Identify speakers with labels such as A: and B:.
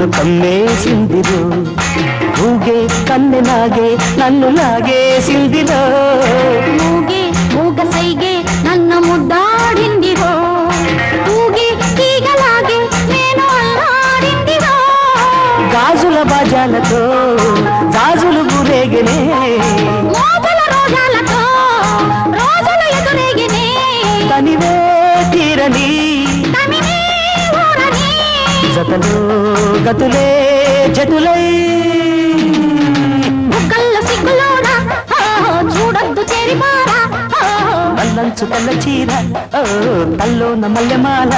A: నన్ను కమ్మేసిందిరో ఊగే కన్నెలాగే నన్ను లాగేసిందిరో
B: మూగే మూగ సైగే నన్ను ముద్దాడిందిరో ఊగే తీగలాగే నేను అల్లాడిందిరో
A: గాజుల బాజాలతో గాజులు గురేగనే
B: మోతల రోజాలతో రోజులు ఎదురేగినే
A: తనివే తీరని
B: తమినే ఊరని
A: జతలో గతులే జటులై
B: బుగ్గల్లో సిగ్గులోన చూడొద్దు చేరిపారా
A: నల్లంచు తెల్ల చీర తల్లోన మల్లెమాల